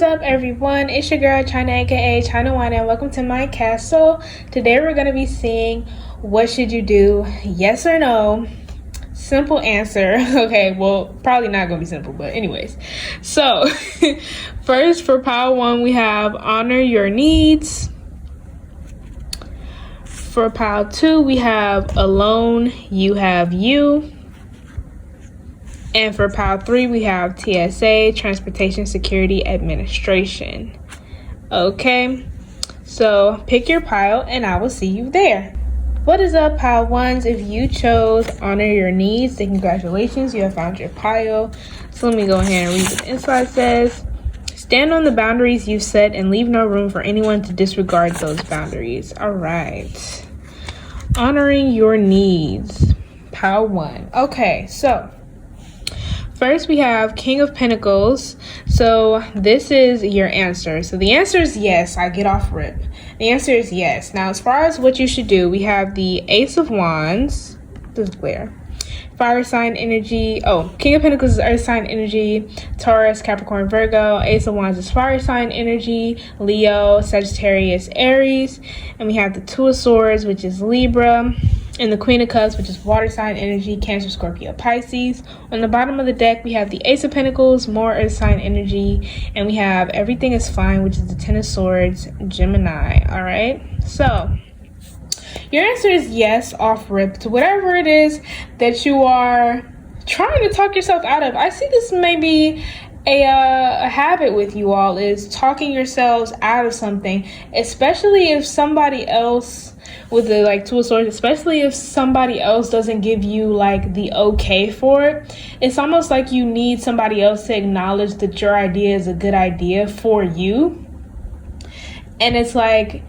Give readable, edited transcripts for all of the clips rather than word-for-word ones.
up, everyone? It's your girl China, aka China Wine, and welcome to my cast. So today we're gonna be seeing what should you do, yes or no. Simple answer. Okay, well, probably not gonna be simple, but anyways. So first, for pile 1, we have honor your needs. For pile 2, we have alone, you have you. And for pile 3, we have TSA, Transportation Security Administration. Okay, so pick your pile and I will see you there. What is up, pile 1s? If you chose honor your needs, then congratulations, you have found your pile. So let me go ahead and read what the inside says. Stand on the boundaries you set and leave no room for anyone to disregard those boundaries. All right. Honoring your needs, pile 1. Okay, so first, we have King of Pentacles. So this is your answer. So the answer is yes. I get off rip. The answer is yes. Now, as far as what you should do, we have the Ace of Wands. This is where fire sign energy. Oh, King of Pentacles is earth sign energy. Taurus, Capricorn, Virgo. Ace of Wands is fire sign energy. Leo, Sagittarius, Aries. And we have the Two of Swords, which is Libra. And the Queen of Cups, which is water sign energy, Cancer, Scorpio, Pisces. On the bottom of the deck, we have the Ace of Pentacles, more earth sign energy. And we have Everything is Fine, which is the Ten of Swords, Gemini. All right. So your answer is yes, off rip, to whatever it is that you are trying to talk yourself out of. I see this may be a habit with you all, is talking yourselves out of something, especially if somebody else, with the Two of Swords, especially if somebody else doesn't give you the okay for it. It's almost like you need somebody else to acknowledge that your idea is a good idea for you. And it's like,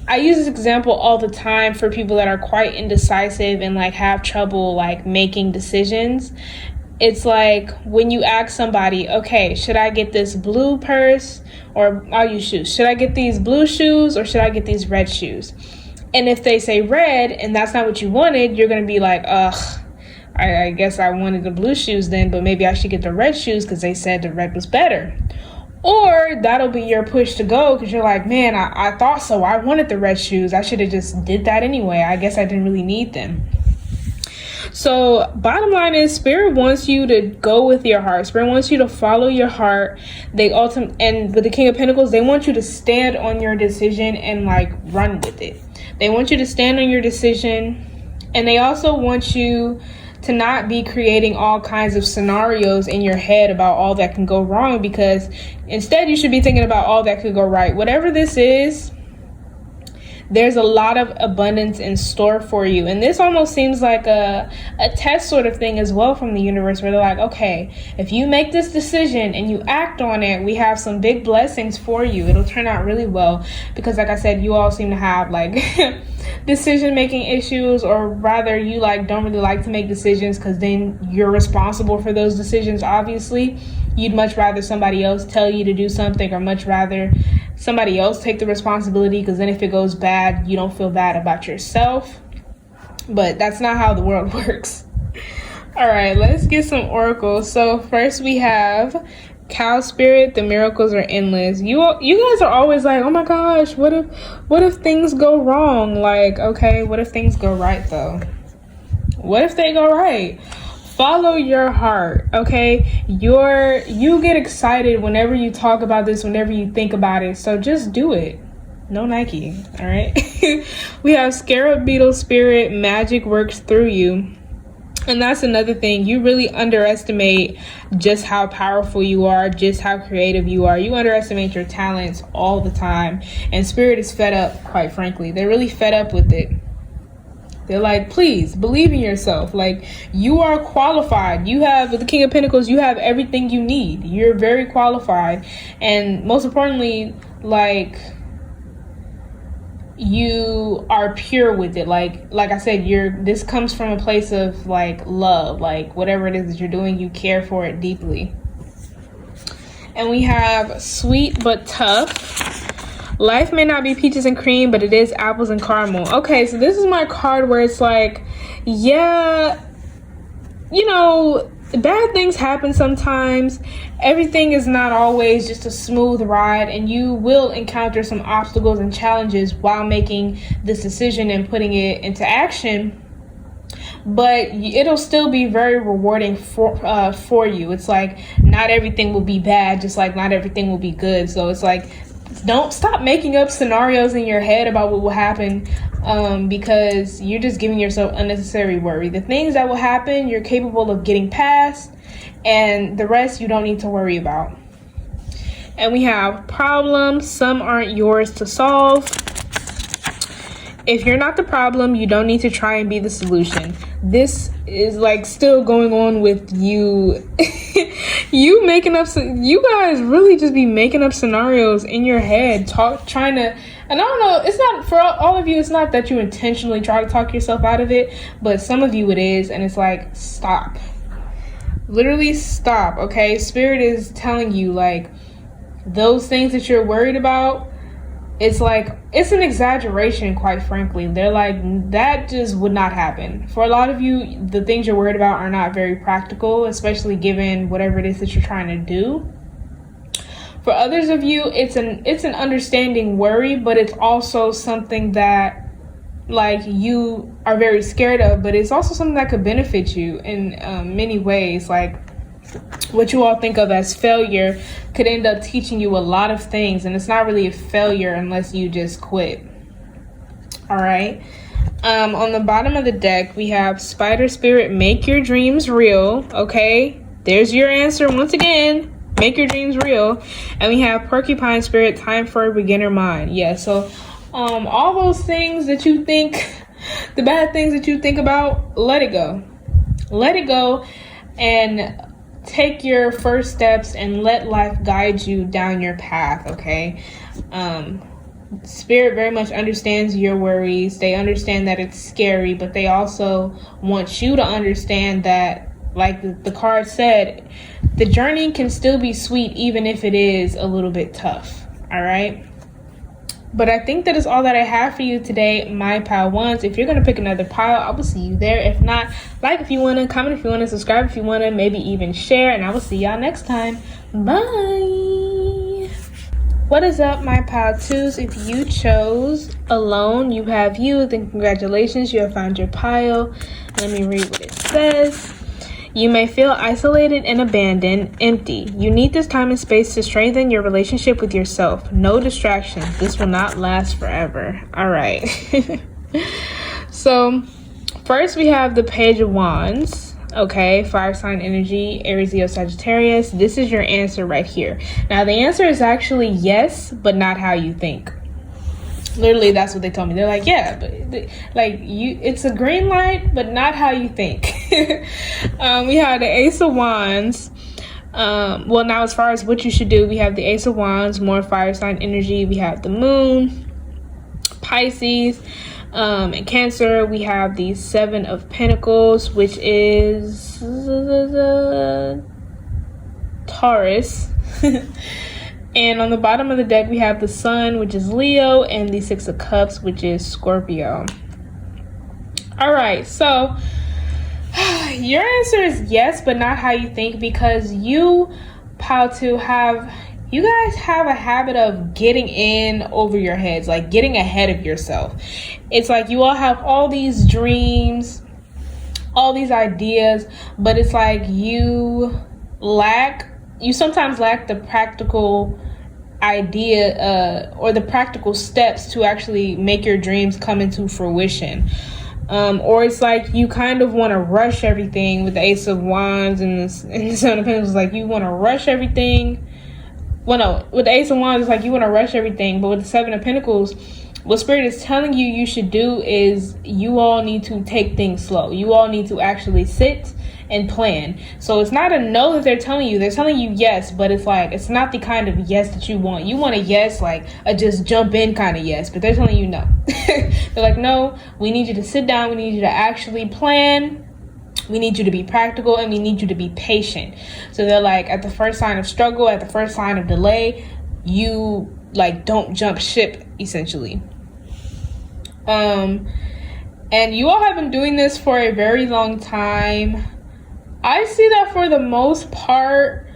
I use this example all the time for people that are quite indecisive and have trouble making decisions. It's like when you ask somebody, okay, should I get this blue purse, or I'll use shoes. Should I get these blue shoes or should I get these red shoes? And if they say red and that's not what you wanted, you're going to be like, ugh, I guess I wanted the blue shoes then, but maybe I should get the red shoes because they said the red was better. Or that'll be your push to go because you're like, man, I thought so. I wanted the red shoes. I should have just did that anyway. I guess I didn't really need them. So bottom line is, Spirit wants you to go with your heart. Spirit wants you to follow your heart. And with the King of Pentacles, they want you to stand on your decision and run with it. They want you to stand on your decision, and they also want you to not be creating all kinds of scenarios in your head about all that can go wrong, because instead you should be thinking about all that could go right. Whatever this is, there's a lot of abundance in store for you. And this almost seems like a test sort of thing as well from the universe, where they're like, okay, if you make this decision and you act on it, we have some big blessings for you. It'll turn out really well. Because like I said, you all seem to have decision making issues, or rather you don't really like to make decisions because then you're responsible for those decisions. Obviously, you'd much rather somebody else tell you to do something, or much rather somebody else take the responsibility, because then if it goes bad, you don't feel bad about yourself. But that's not how the world works. All right, let's get some oracles. So first we have Cow Spirit, the miracles are endless. You guys are always like, oh my gosh, what if things go wrong? Okay, what if things go right though? What if they go right? Follow your heart, okay? You get excited whenever you talk about this, whenever you think about it. So just do it. No Nike, all right? We have Scarab Beetle Spirit, magic works through you. And that's another thing. You really underestimate just how powerful you are, just how creative you are. You underestimate your talents all the time. And Spirit is fed up, quite frankly. They're really fed up with it. They're like, please believe in yourself. You are qualified. You have, with the King of Pentacles, you have everything you need. You're very qualified. And most importantly, you are pure with it. Like I said, this comes from a place of love. Whatever it is that you're doing, you care for it deeply. And we have Sweet but Tough. Life may not be peaches and cream, but it is apples and caramel. Okay, so this is my card where it's yeah, bad things happen sometimes. Everything is not always just a smooth ride, and you will encounter some obstacles and challenges while making this decision and putting it into action. But it'll still be very rewarding for you. It's like not everything will be bad, just like not everything will be good. So it's like, don't stop making up scenarios in your head about what will happen, because you're just giving yourself unnecessary worry. The things that will happen, you're capable of getting past, and the rest you don't need to worry about. And we have problems. Some aren't yours to solve. If you're not the problem, you don't need to try and be the solution. This is like still going on with you. You making up, you guys really just be making up scenarios in your head, trying to, and I don't know, it's not, for all of you, it's not that you intentionally try to talk yourself out of it, but some of you it is, and it's like, stop. Literally stop, okay? Spirit is telling you, like, those things that you're worried about, it's like, it's an exaggeration, quite frankly. They're like, that just would not happen. For a lot of you, the things you're worried about are not very practical, especially given whatever it is that you're trying to do. For others of you, it's an understanding worry, but it's also something that, like, you are very scared of, but it's also something that could benefit you in many ways. Like, what you all think of as failure could end up teaching you a lot of things, and it's not really a failure unless you just quit. All right. On the bottom of the deck, we have Spider Spirit, make your dreams real. Okay, there's your answer once again. Make your dreams real. And we have Porcupine Spirit, time for a beginner mind. Yeah, so all those things that you think, the bad things that you think about, let it go. Let it go, and take your first steps and let life guide you down your path, okay? Spirit very much understands your worries. They understand that it's scary, but they also want you to understand that, like the card said, the journey can still be sweet even if it is a little bit tough, all right? But I think that is all that I have for you today, my pile ones. If you're going to pick another pile, I will see you there. If not, like if you want to, comment if you want to, subscribe if you want to, maybe even share, and I will see y'all next time. Bye. What is up, my pile twos? If you chose alone, you have you, then congratulations, you have found your pile. Let me read what it says. You may feel isolated and abandoned, empty. You need this time and space to strengthen your relationship with yourself. No distractions. This will not last forever. All right. So first we have the Page of Wands. Okay, fire sign energy, Aries, Leo, Sagittarius. This is your answer right here. Now the answer is actually yes, but not how you think. Literally, that's what they told me. They're like, yeah, but like it's a green light, but not how you think. We have the Ace of Wands. Well, now as far as what you should do, we have the Ace of Wands, more fire sign energy. We have the Moon, Pisces, and Cancer. We have the Seven of Pentacles, which is Taurus. And on the bottom of the deck, we have the Sun, which is Leo, and the Six of Cups, which is Scorpio. All right, so your answer is yes, but not how you think, because you, pile two, you guys have a habit of getting in over your heads, like getting ahead of yourself. It's like you all have all these dreams, all these ideas, but it's like you sometimes lack the practical idea or the practical steps to actually make your dreams come into fruition. Or it's like you kind of want to rush everything with the Ace of Wands and the Seven of Pentacles. Like you want to rush everything. Well, no, with the Ace of Wands, it's like you want to rush everything. But with the Seven of Pentacles, what Spirit is telling you should do is you all need to take things slow. You all need to actually sit and plan. So it's not a no that they're telling you. They're telling you yes, but it's like, it's not the kind of yes that you want. You want a yes, like a just jump in kind of yes, but they're telling you no. They're like, no, we need you to sit down. We need you to actually plan. We need you to be practical, and we need you to be patient. So they're like, at the first sign of struggle, at the first sign of delay, you like don't jump ship, essentially. And you all have been doing this for a very long time. I see that for the most part,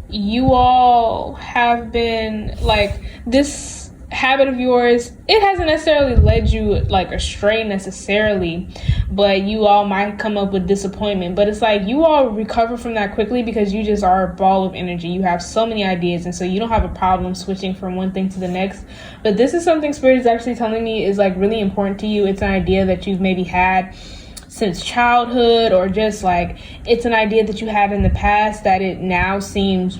you all have been like this habit of yours, it hasn't necessarily led you like astray necessarily, but you all might come up with disappointment. But it's like you all recover from that quickly because you just are a ball of energy. You have so many ideas, and so you don't have a problem switching from one thing to the next. But this is something Spirit is actually telling me is like really important to you. It's an idea that you've maybe had since childhood, or just like it's an idea that you had in the past that it now seems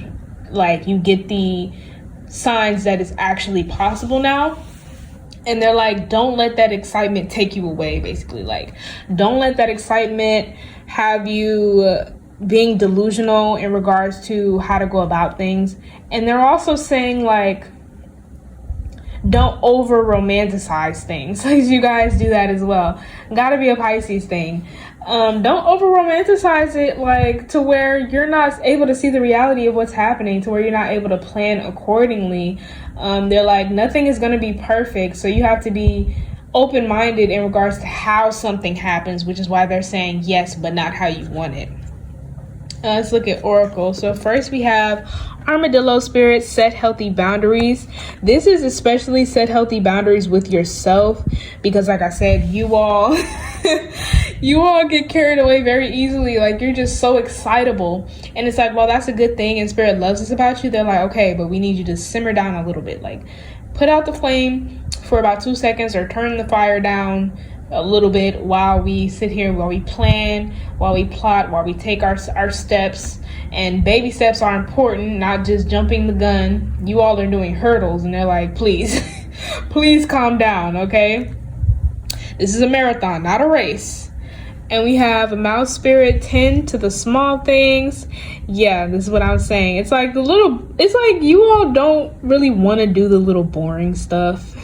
like you get the signs that it's actually possible now. And they're like, don't let that excitement take you away, basically. Like, don't let that excitement have you being delusional in regards to how to go about things. And they're also saying like, don't over romanticize things. Like, you guys do that as well. Gotta be a Pisces thing. Don't over romanticize it, like to where you're not able to see the reality of what's happening, to where you're not able to plan accordingly. They're like, nothing is going to be perfect, so you have to be open-minded in regards to how something happens, which is why they're saying yes, but not how you want it. Let's look at Oracle. So first we have Armadillo Spirit, set healthy boundaries. This is especially set healthy boundaries with yourself, because like I said, you all you all get carried away very easily. Like, you're just so excitable, and it's like, well, that's a good thing and Spirit loves this about you. They're like, okay, but we need you to simmer down a little bit. Like, put out the flame for about 2 seconds, or turn the fire down a little bit while we sit here, while we plan, while we plot, while we take our steps. And baby steps are important, not just jumping the gun. You all are doing hurdles, and they're like, please please calm down, okay? This is a marathon, not a race. And we have a Mouse Spirit, tend to the small things. Yeah, this is what I was saying. It's like it's like you all don't really want to do the little boring stuff.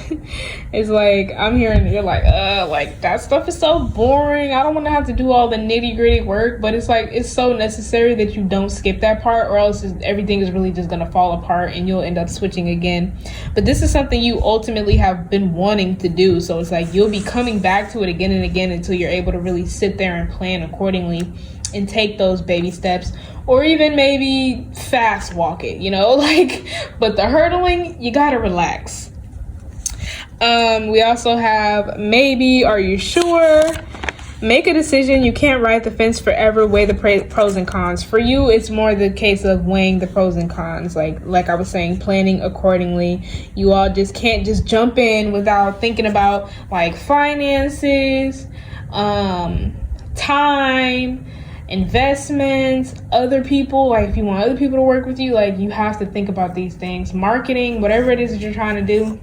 It's like, I'm hearing you're like that stuff is so boring. I don't want to have to do all the nitty gritty work, but it's like, it's so necessary that you don't skip that part, or else everything is really just going to fall apart and you'll end up switching again. But this is something you ultimately have been wanting to do. So it's like, you'll be coming back to it again and again until you're able to really sit there and plan accordingly and take those baby steps, or even maybe fast walk it, like, but the hurdling, you gotta relax. We also have maybe, are you sure? Make a decision. You can't ride the fence forever. Weigh the pros and cons. For you, it's more the case of weighing the pros and cons. Like I was saying, planning accordingly. You all just can't just jump in without thinking about like finances, time, investments, other people. Like, if you want other people to work with you, like, you have to think about these things. Marketing, whatever it is that you're trying to do,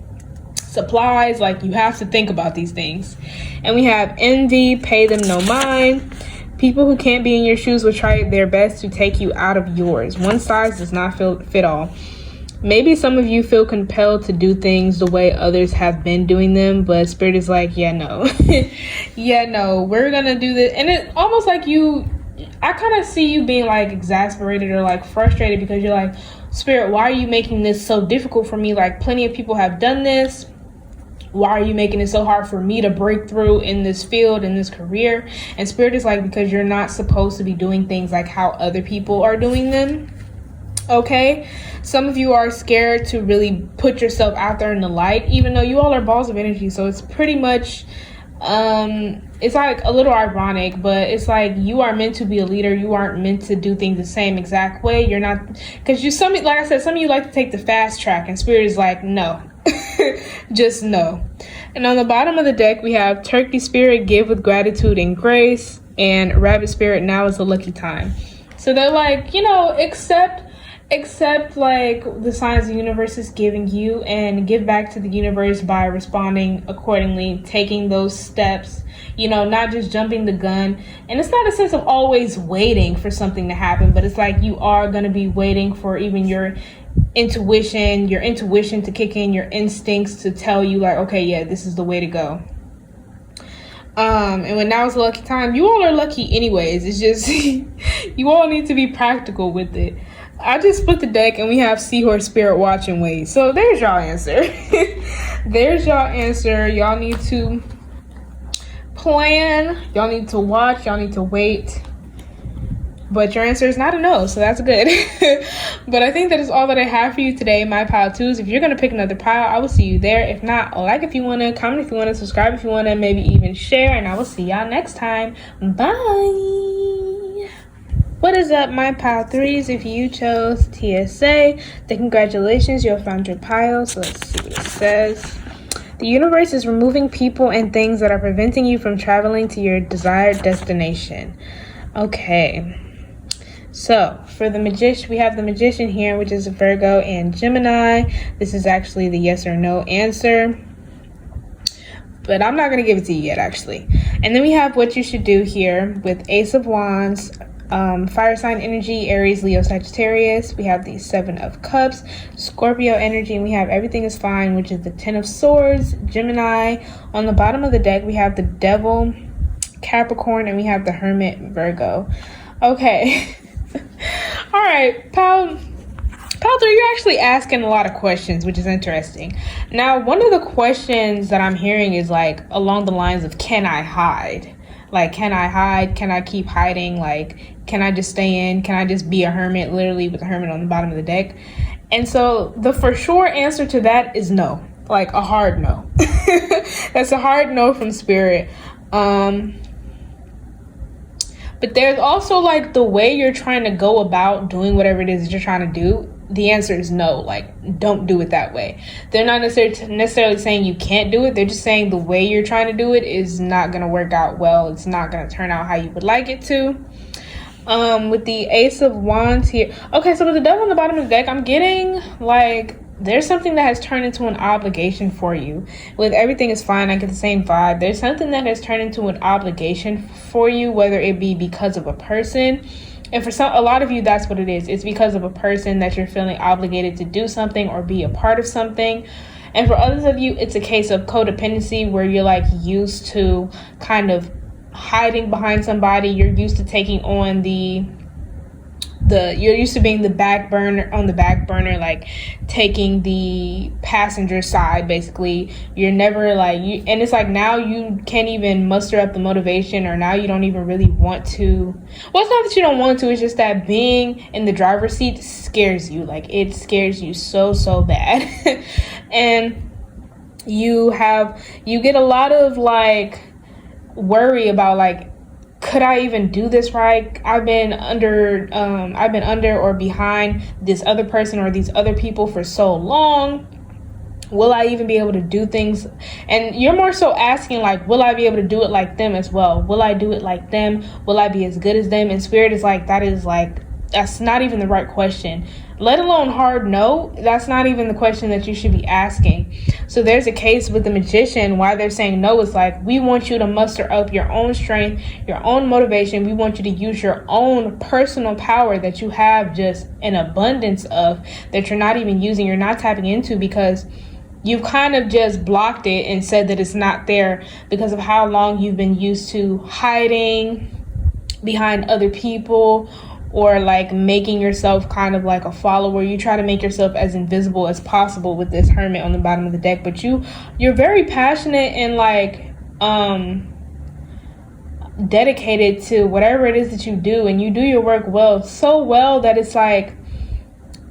supplies, like, you have to think about these things. And we have envy, pay them no mind. People who can't be in your shoes will try their best to take you out of yours. One size does not fit all. Maybe some of you feel compelled to do things the way others have been doing them, but Spirit is like, yeah, no. Yeah, no, we're gonna do this. And it almost like I kind of see you being like exasperated or like frustrated, because you're like, Spirit, why are you making this so difficult for me? Like, plenty of people have done this. Why are you making it so hard for me to break through in this field, in this career? And Spirit is like, because you're not supposed to be doing things like how other people are doing them. Okay, some of you are scared to really put yourself out there in the light, even though you all are balls of energy. So it's pretty much, it's like a little ironic, but it's like, you are meant to be a leader. You aren't meant to do things the same exact way. You're not, because like I said, some of you like to take the fast track, and Spirit is like, no, just no. And on the bottom of the deck, we have Turkey Spirit, give with gratitude and grace, and Rabbit Spirit, now is a lucky time. So they're like, accept like the signs the universe is giving you, and give back to the universe by responding accordingly, taking those steps, not just jumping the gun. And it's not a sense of always waiting for something to happen, but it's like, you are going to be waiting for even your intuition to kick in, your instincts to tell you like, okay, yeah, this is the way to go. And when now is a lucky time, you all are lucky anyways. It's just you all need to be practical with it. I just split the deck, and we have Seahorse Spirit, watch and wait. So there's y'all answer. There's y'all answer. Y'all need to plan. Y'all need to watch. Y'all need to wait. But your answer is not a no, so that's good. But I think that is all that I have for you today, my pile twos. If you're going to pick another pile, I will see you there. If not, like if you want to, comment if you want to, subscribe if you want to, maybe even share, and I will see y'all next time. Bye. What is up, my pile threes? If you chose TSA, then congratulations, you have found your pile. So let's see what it says. The universe is removing people and things that are preventing you from traveling to your desired destination. Okay. So for the magician, we have the magician here, which is Virgo and Gemini. This is actually the yes or no answer, but I'm not going to give it to you yet, actually. And then we have what you should do here with Ace of Wands, fire sign energy, Aries, Leo, Sagittarius. We have the Seven of Cups, Scorpio energy, and we have everything is fine, which is the Ten of Swords, Gemini. On the bottom of the deck, we have the Devil, Capricorn, and we have the Hermit, Virgo. Okay. All right, pile three, you're actually asking a lot of questions, which is interesting. Now, one of the questions that I'm hearing is like along the lines of, can I hide? Like, can I hide? Can I keep hiding? Like, can I just stay in? Can I just be a hermit, literally with the hermit on the bottom of the deck? And so the for sure answer to that is no, like a hard no. That's a hard no from spirit. But there's also like the way you're trying to go about doing whatever it is that you're trying to do. The answer is no, like don't do it that way. They're not necessarily saying you can't do it. They're just saying the way you're trying to do it is not going to work out well. It's not going to turn out how you would like it to. With the Ace of Wands here. Okay, so with the Devil on the bottom of the deck, I'm getting like there's something that has turned into an obligation for you. With everything is fine, I get the same vibe. There's something that has turned into an obligation for you, whether it be because of a person. And for a lot of you, that's what it is. It's because of a person that you're feeling obligated to do something or be a part of something. And for others of you, it's a case of codependency where you're like used to kind of hiding behind somebody. You're used to taking on you're used to being on the back burner, like taking the passenger side, basically. You're never like and it's like now you can't even muster up the motivation, or now you don't even really want to. Well, it's not that you don't want to, it's just that being in the driver's seat scares you. Like it scares you so bad. And you get a lot of like worry about like, could I even do this right? I've been under or behind this other person or these other people for so long. Will I even be able to do things? And you're more so asking like, will I be able to do it like them as well? Will I do it like them? Will I be as good as them? And spirit is like, that's not even the right question. Let alone hard no. That's not even the question that you should be asking. So there's a case with the magician why they're saying no. Is like, we want you to muster up your own strength, your own motivation. We want you to use your own personal power that you have just an abundance of, that you're not even using, you're not tapping into, because you've kind of just blocked it and said that it's not there because of how long you've been used to hiding behind other people, or like making yourself kind of like a follower. You try to make yourself as invisible as possible with this hermit on the bottom of the deck. But you're very passionate and like dedicated to whatever it is that you do, and you do your work so well that it's like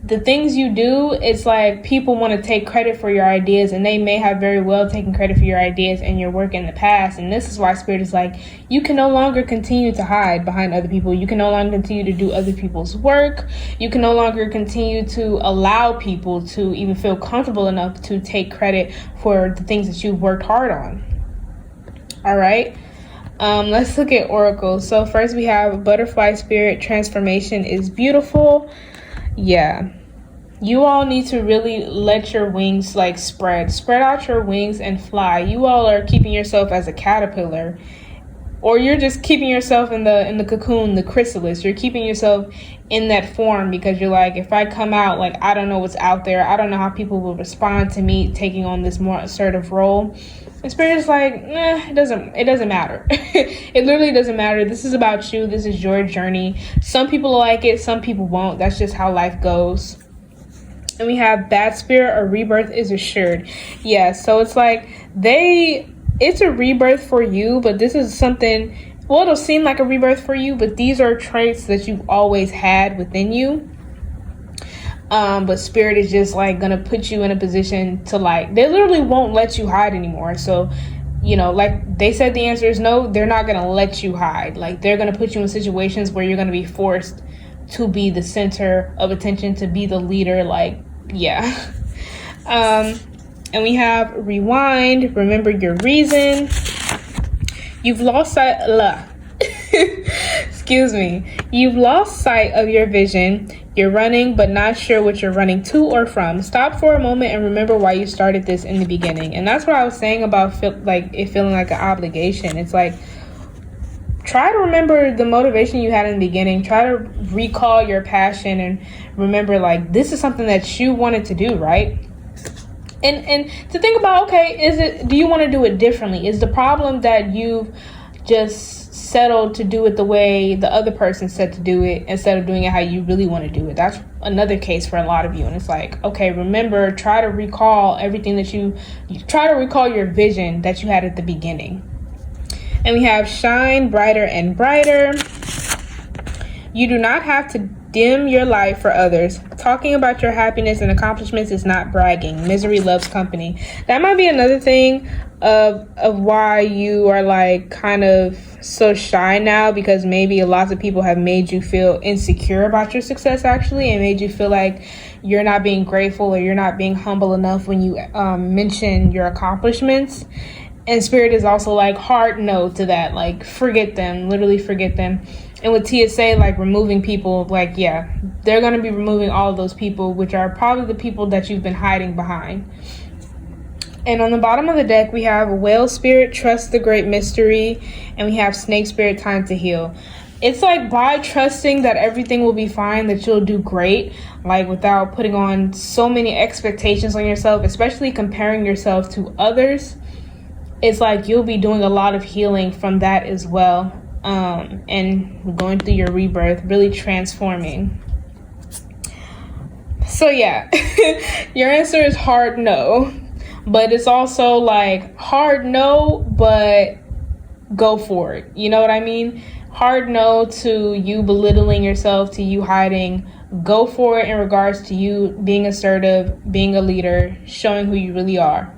the things you do, it's like people want to take credit for your ideas, and they may have very well taken credit for your ideas and your work in the past. And this is why spirit is like, you can no longer continue to hide behind other people. You can no longer continue to do other people's work. You can no longer continue to allow people to even feel comfortable enough to take credit for the things that you've worked hard on. All right. Let's look at oracles. So first we have butterfly spirit. Transformation is beautiful. Yeah, you all need to really let your wings like spread out your wings and fly. You all are keeping yourself as a caterpillar, or you're just keeping yourself in the cocoon, the chrysalis. You're keeping yourself in that form because you're like, if I come out, like, I don't know what's out there. I don't know how people will respond to me taking on this more assertive role. And spirit is like, it doesn't matter. It literally doesn't matter. This is about you. This is your journey. Some people like it, some people won't. That's just how life goes. And we have bad spirit, or rebirth is assured. Yeah, so it's like it's a rebirth for you, but this is something well, it'll seem like a rebirth for you, but these are traits that you've always had within you. But spirit is just like gonna put you in a position to like, they literally won't let you hide anymore. So, you know, like they said, the answer is no. They're not gonna let you hide. Like, they're gonna put you in situations where you're gonna be forced to be the center of attention, to be the leader. Like, yeah. And we have rewind, remember your reason. You've lost sight, excuse me. You've lost sight of your vision. You're running, but not sure what you're running to or from. Stop for a moment and remember why you started this in the beginning. And that's what I was saying about feeling like an obligation. It's like, try to remember the motivation you had in the beginning. Try to recall your passion and remember, like, this is something that you wanted to do, right? And to think about, okay, do you want to do it differently? Is the problem that you've just settled to do it the way the other person said to do it instead of doing it how you really want to do it? That's another case for a lot of you. And it's like, okay, remember, try to recall everything that you try to recall your vision that you had at the beginning. And we have shine brighter and brighter. You do not have to dim your light for others. Talking about your happiness and accomplishments is not bragging. Misery loves company. That might be another thing of why you are like kind of so shy now, because maybe lots of people have made you feel insecure about your success actually, and made you feel like you're not being grateful or you're not being humble enough when you mention your accomplishments. And spirit is also like, hard no to that. Like, forget them, literally forget them. And with TSA, like, removing people, like, yeah, they're going to be removing all of those people, which are probably the people that you've been hiding behind. And on the bottom of the deck, we have whale spirit, trust the great mystery, and we have snake spirit, time to heal. It's like, by trusting that everything will be fine, that you'll do great, like, without putting on so many expectations on yourself, especially comparing yourself to others. It's like you'll be doing a lot of healing from that as well. And going through your rebirth, really transforming. So yeah, your answer is hard no, but it's also like hard no, but go for it. You know what I mean? Hard no to you belittling yourself, to you hiding. Go for it in regards to you being assertive, being a leader, showing who you really are.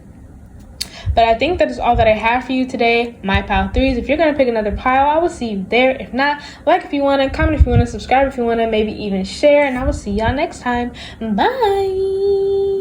But I think that is all that I have for you today, my pile threes. If you're going to pick another pile, I will see you there. If not, like if you want to, comment if you want to, subscribe if you want to, maybe even share. And I will see y'all next time. Bye.